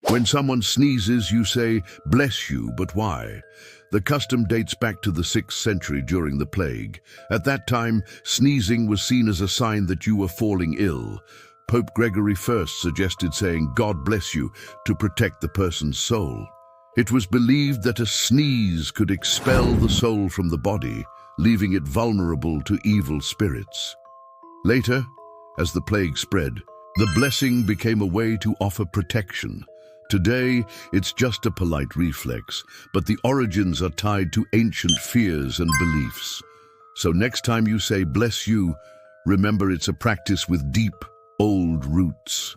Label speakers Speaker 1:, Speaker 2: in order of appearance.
Speaker 1: When someone sneezes, you say, "Bless you," but why? The custom dates back to the 6th century during the plague. At that time, sneezing was seen as a sign that you were falling ill. Pope Gregory I suggested saying, "God bless you," to protect the person's soul. It was believed that a sneeze could expel the soul from the body, leaving it vulnerable to evil spirits. Later, as the plague spread, the blessing became a way to offer protection. Today, it's just a polite reflex, but the origins are tied to ancient fears and beliefs. So next time you say "bless you," remember it's a practice with deep, old roots.